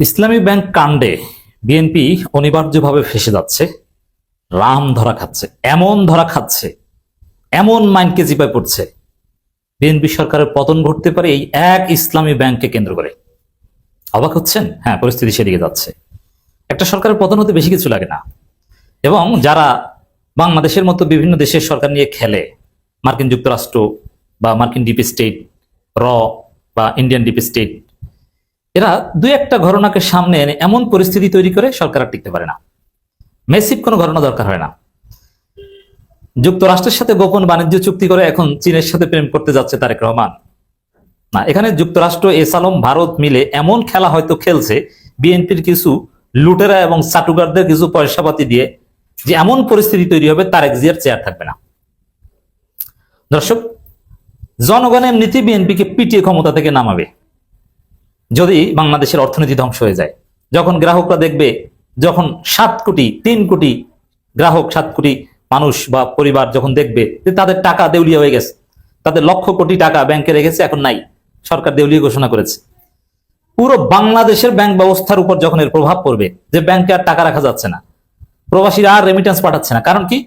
ইসলামী bank কাণ্ডে BNP অনিবার্যভাবে ফেঁসে যাচ্ছে, রাম ধরা খাচ্ছে, এমন ধরা খাচ্ছে, এমন মাইন্ডকে চিপায় পড়ছে। বিএনপি সরকারের পতন ঘটতে পারে এই এক ইসলামী ব্যাংককে কেন্দ্র করে। অবাক হচ্ছেন? হ্যাঁ, পরিস্থিতি সেদিকে যাচ্ছে। একটা সরকারের পতন হতে বেশি কিছু লাগে না। এবং যারা বাংলাদেশের মতো বিভিন্ন দেশের সরকার নিয়ে খেলে, মার্কিন যুক্তরাষ্ট্র বা মার্কিন ডিপ স্টেট, র বা ইন্ডিয়ান ডিপ স্টেট, এরা দুই একটা ঘটনাকে সামনে এনে এমন পরিস্থিতি তৈরি করে সরকার আর টিকতে পারে না। মেসিভ কোনো ঘটনা দরকার হয় না। যুক্তরাষ্ট্রের সাথে গোপন বাণিজ্য চুক্তি করে এখন চীনের সাথে প্রেম করতে যাচ্ছে তারেক রহমান। না, এখানে যুক্তরাষ্ট্র, এস আলম, ভারত মিলে এমন খেলা হয়তো খেলছে বিএনপির কিছু লুটেরা এবং চাটুকারদের কিছু পয়সাপাতি দিয়ে, যে এমন পরিস্থিতি তৈরি হবে তারেক জিয়ার চেয়ার থাকবে না। দর্শক, জনগণ এমনিতে বিএনপিকে পিটিয়ে ক্ষমতা থেকে নামাবে যদি বাংলাদেশের অর্থনীতি ধ্বংস হয়ে যায়। যখন গ্রাহকরা দেখবে, যখন 7 কোটি 3 কোটি গ্রাহক, 7 কোটি মানুষ বা পরিবার যখন দেখবে যে তাদের টাকা দেউলিয়া হয়ে গেছে, তাদের লক্ষ কোটি টাকা ব্যাংকে রেখেছে, এখন নাই, সরকার দেউলিয়া ঘোষণা করেছে, পুরো বাংলাদেশের ব্যাংক ব্যবস্থার উপর যখন এর প্রভাব পড়বে যে ব্যাংকে আর টাকা রাখা যাচ্ছে না, প্রবাসীরা আর রেমিটেন্স পাঠাচ্ছে না, কারণ কি?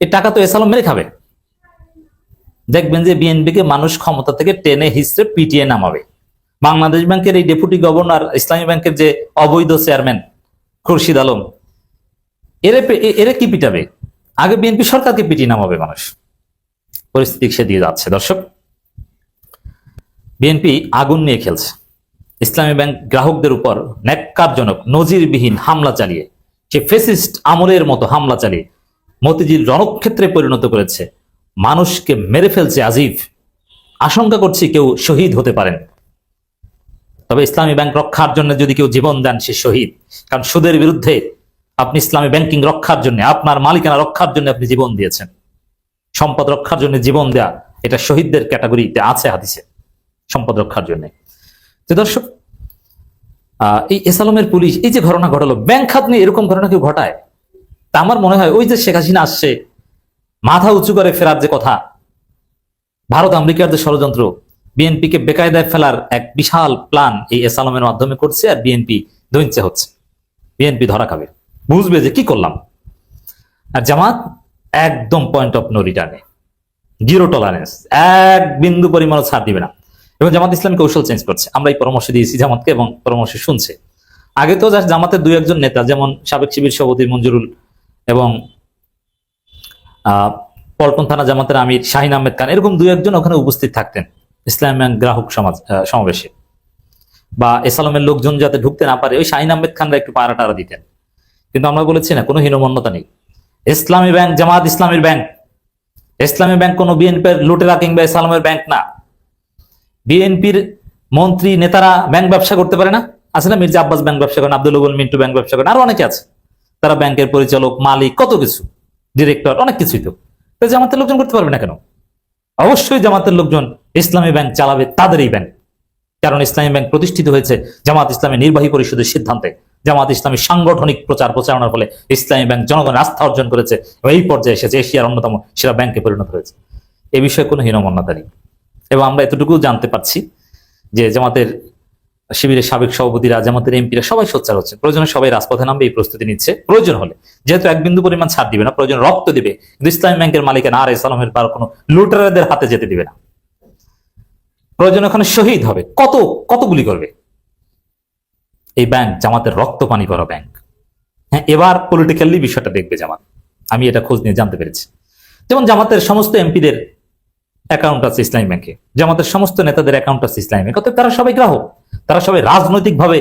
এই টাকা তো এস আলম মেরে খাবে। দেখবেন যে বিএনপিকে মানুষ ক্ষমতা থেকে টেনে হিসেবে পিটিয়ে নামাবে। বাংলাদেশ ব্যাংকের এই ডেপুটি গভর্নর, ইসলামী ব্যাংকের যে অবৈধ চেয়ারম্যান খুরশিদ আলম, এরে কি পিটাবে? আগে বিএনপি সরকারকে পিটিয়ে নামাবে মানুষ। পরিস্থিতি সেদিকে যাচ্ছে। দর্শক, বিএনপি আগুন নিয়ে খেলছে। ইসলামী ব্যাংক গ্রাহকদের উপর ন্যাক্কারজনক নজিরবিহীন হামলা চালিয়ে, সে ফেসিস্ট আমলের মতো হামলা চালিয়ে মতিঝিল রণক্ষেত্রে পরিণত করেছে, মানুষকে মেরে ফেলছে আজিব। আশঙ্কা করছি কেউ শহীদ হতে পারেন। তবে ইসলামী ব্যাংক রক্ষার জন্য যদি কেউ জীবন দেন, সে শহীদ। কারণ সুদের বিরুদ্ধে আপনি ইসলামী ব্যাংকিং রক্ষার জন্য, আপনার মালিকানা রক্ষার জন্য আপনি জীবন দিয়েছেন। সম্পদ রক্ষার জন্য জীবন দেয়া, এটা শহীদদের ক্যাটাগরিতে আছে হাদিসে, সম্পদ রক্ষার জন্য। তো দর্শক, এই এস আলমের পুলিশ এই যে ঘটনা ঘটালো, ব্যাংক খাত নিয়ে এরকম ঘটনা কেউ ঘটায়? তা আমার মনে হয় ওই যে শেখ হাসিনা আসছে, মাথা উঁচু করে ফেরার যে কথা, ভারত আমেরিকার যে ষড়যন্ত্র, বিএনপিকে বেকায়দায় ফেলার এক বিশাল প্ল্যান এই এস আলমের মাধ্যমে করছে, আর বিএনপি দৈঞ্চে হচ্ছে, বিএনপি ধরা খাবে, বুঝবে যে কি করলাম। আর জামাত একদম পয়েন্ট অফ নো রিটার্নে, জিরো টলারেন্স, এক বিন্দু পরিমাণ ছাড় দিবে না। এবং জামাত ইসলাম কৌশল চেঞ্জ করছে। আমরা এই পরামর্শ দিয়েছি জামাতকে এবং পরামর্শ শুনছে। আগে তো জামাতের 2-1 নেতা, যেমন সাবেক শিবির সভাপতি মঞ্জুরুল এবং পল্টন থানা জামাতের আমির শাহিন আহমেদ খান, এরকম 2-1 ওখানে উপস্থিত থাকতেন ইসলামী ব্যাংক গ্রাহক সমাবেশে, বা এস আলমের লোকজন যাতে ঢুকতে না পারে ওই শাহিন আহমেদ খানরা একটু পাড়া টাড়া দিতেন। কিন্তু আমরা বলেছি না, কোনো হীনমন্যতা নেই। ইসলামী ব্যাংক জামাত ইসলামীর ব্যাংক। ইসলামী ব্যাংক কোনো বিএনপির লুটেরা কিংবা এস আলমের ব্যাংক না। বিএনপির মন্ত্রী নেতারা ব্যাংক ব্যবসা করতে পারে না? আছে না, মির্জা আব্বাস ব্যাংক ব্যবসা করেন, আব্দুল মিন্টু ব্যাংক ব্যবসা করেন, আরো অনেকে আছে। তারা ব্যাংকের পরিচালক, মালিক, কত কিছু, ডিরেক্টর, অনেক কিছুই। তো জামাতের লোকজন করতে পারবে না কেন? অবশ্যই জামাতের লোকজন ইসলামী ব্যাংক চালাবে, তাদেরই ব্যাংক। কারণ ইসলামী ব্যাংক প্রতিষ্ঠিত হয়েছে জামাত ইসলামী নির্বাহী পরিষদের সিদ্ধান্তে। জামাত ইসলামী সাংগঠনিক প্রচার প্রচারণার ফলে ইসলামী ব্যাংক জনগণের আস্থা অর্জন করেছে, এই পর্যায়ে এসেছে, এশিয়ার অন্যতম সেরা ব্যাংকে পরিণত হয়েছে। এ বিষয়ে কোনো হীনমন্যতা নেই। এবং আমরা এতটুকু জানতে পারছি যে জামাতের শিবিরের সাবেক সভাপতিরা, জামাতের এমপিরা সবাই সোচ্চার হচ্ছে, প্রয়োজনে সবাই রাজপথে নামবে, এই প্রস্তুতি নিচ্ছে। প্রয়োজন হলে, যেহেতু 1 বিন্দু পরিমাণ ছাড় দিবে না, প্রয়োজন রক্ত দিবে, কিন্তু ইসলামী ব্যাংকের মালিকানা আর এস আলমের বা কোনো লুটেরাদের হাতে যেতে দিবে না। প্রয়োজন ওখানে শহীদ হবে, কত গুলি করবে। এই ব্যাংক জামাতের রক্ত পানি করা ব্যাংক। হ্যাঁ, এবার পলিটিক্যালি বিষয়টা দেখবে জামাত। আমি এটা খোঁজ নিয়ে জানতে পেরেছি। যেমন জামাতের সমস্ত এমপিদের অ্যাকাউন্ট আছে ইসলামী ব্যাংকে, জামাতের সমস্ত নেতাদের অ্যাকাউন্ট আছে ইসলামী ব্যাংকে। অর্থাৎ তারা সবাই গ্রাহক, তারা সবাই রাজনৈতিকভাবে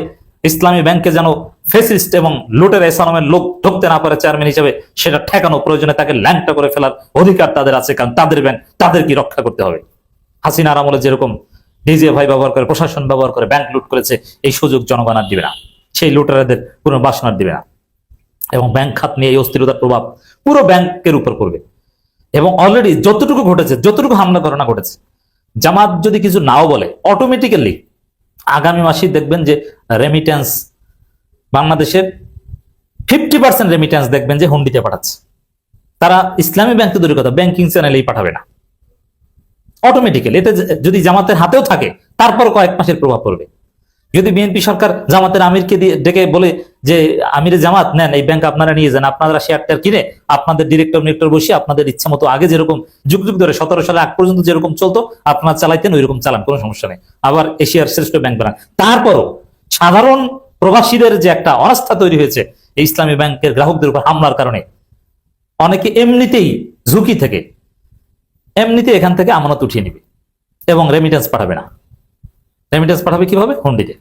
ইসলামী ব্যাংকে যেন ফেসিস্ট এবং লুটের এস আলমের লোক ঢুকতে না পারে চেয়ারম্যান হিসেবে, সেটা ঠেকানো, প্রয়োজনে তাকে ল্যাংটা করে ফেলার অধিকার তাদের আছে, কারণ তাদের ব্যাংক, তাদের কি রক্ষা করতে হবে। হাসিনার আমলে যেরকম ডিজিএফআই ব্যবহার করে, প্রশাসন ব্যবহার করে ব্যাংক লুট করেছে, এই সুযোগ জনগণ আর দিবে না, সেই লুটেরাদের পুনর্বাসন আর দিবে না। এবং ব্যাংক খাত নিয়ে এই অস্থিরতার প্রভাব পুরো ব্যাংকের উপর পড়বে। এবং অলরেডি যতটুকু ঘটেছে, যতটুকু হামলা ঘটনা ঘটেছে, জামাত যদি কিছু নাও বলে, অটোমেটিক্যালি আগামী মাসে দেখবেন যে রেমিটেন্স, বাংলাদেশের 50% রেমিটেন্স দেখবেন যে হুন্ডিতে পাঠাচ্ছে। তারা ইসলামী ব্যাংকে দূরের কথা, ব্যাংকিং চ্যানেলেই পাঠাবে না, অটোমেটিক্যালি। এতে যদি জামাতের হাতেও থাকে, তারপর কয়েক মাসের প্রভাব পড়বে। যদি বিএনপি সরকার জামাতের আমিরকে ডেকে বলে যে আমিরে জামাত নেন, এই ব্যাংক আপনারা নিয়ে যান, আপনারা শেয়ার টেয়ার কিনে আপনাদের ডিরেক্টর বসে আপনাদের ইচ্ছা মতো আগে যেরকম যুগ যুগ ধরে 17 সালে আগ পর্যন্ত যেরকম চলতো আপনারা চালাইতেন ওইরকম চালান, কোনো সমস্যা নেই। আবার এশিয়ার শ্রেষ্ঠ ব্যাংক বানান। তারপরও সাধারণ প্রবাসীদের যে একটা অনাস্থা তৈরি হয়েছে এই ইসলামী ব্যাংকের গ্রাহকদের উপর হামলার কারণে, অনেকে এমনিতেই ঝুঁকি থেকে এমনিতে এখান থেকে আমানত উঠিয়ে নিবে এবং রেমিটেন্স পাঠাবে না। রেমিটেন্স পাঠাবে কিভাবে? হুন্ডিতে।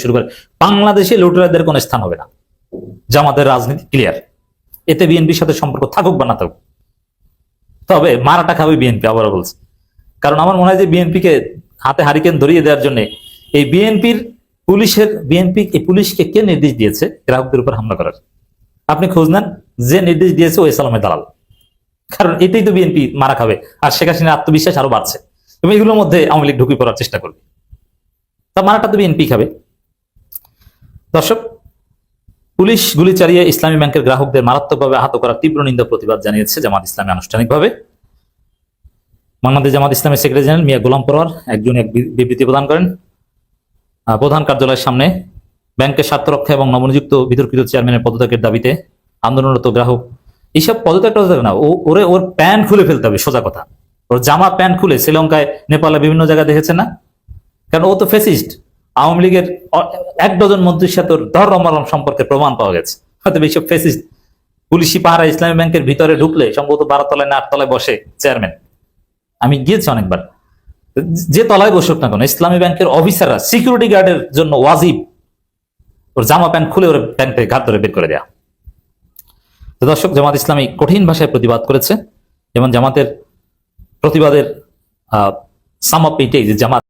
শুরু করে বাংলাদেশে লুটেরাদের কোনো স্থান হবে না। জামাতের রাজনীতি ক্লিয়ার। এতে বিএনপির সাথে সম্পর্ক থাকুক বা না থাকুক, তবে মারাটা খাবে বিএনপি, আবারও বলছে। কারণ আমার মনে হয় যে বিএনপিকে হাতে হারিকেন ধরিয়ে দেওয়ার জন্য এই পুলিশকে কে নির্দেশ দিয়েছে গ্রাহকদের উপর হামলা করার? আপনি খোঁজ নেন, যে নির্দেশ দিয়েছে ওই সালামের দালাল। কারণ এটাই তো বিএনপি মারা খাবে, আর শেখ হাসিনার আত্মবিশ্বাস আরো বাড়ছে এবং এগুলোর মধ্যে আওয়ামী লীগ ঢুকে পড়ার চেষ্টা করবে। তা মারাটা তো বিএনপি খাবে। দর্শক, পুলিশ গুলি চালিয়ে ইসলামী ব্যাংকের গ্রাহকদের মারাত্মকভাবে আহত করার তীব্র নিন্দা প্রতিবাদ জানিয়েছে জামাত ইসলামী আনুষ্ঠানিকভাবে। বাংলাদেশ জামাত ইসলামের সেক্রেটারি জেনারেল মিয়া গোলাম পরোয়ার এক বিবৃতি প্রদান করেন। প্রধান কার্যালয়ের সামনে ব্যাংকের স্বার্থ রক্ষা এবং নবনিযুক্ত বিতর্কিত চেয়ারম্যানের পদত্যাগের দাবিতে আন্দোলনরত গ্রাহক, এইসব পদত্যাগ না, ওর প্যান্ট খুলে ফেলতে হবে, সোজা কথা। ওর জামা প্যান্ট খুলে শ্রীলঙ্কায়, নেপালে বিভিন্ন জায়গায় দেখেছেন না? কারণ ও তো ফেসিস্ট। আওয়ামী লীগের 1 ডজন মন্ত্রীর সাথে ধর্মরম সম্পর্কে প্রমাণ পাওয়া গেছে। হয়তো এইসব ফেসিস্ট পুলিশি পাহারা ইসলামী ব্যাংকের ভিতরে ঢুকলে সম্ভবত 12 তলায় না 8 তলায় বসে চেয়ারম্যান। আমি গিয়েছি অনেকবার। যে তলায় বসুক না কেন, ইসলামী ব্যাংকের অফিসাররা সিকিউরিটি গার্ডের জন্য ওয়াজিব ওর জামা প্যান্ট খুলে ওর প্যান্ট থেকে ঘাট ধরে বের করে দেয়া। তো দর্শক, জামাত ইসলামী কঠিন ভাষায় প্রতিবাদ করেছে এবং জামাতের প্রতিবাদের সাম আপ এটাই যে জামাত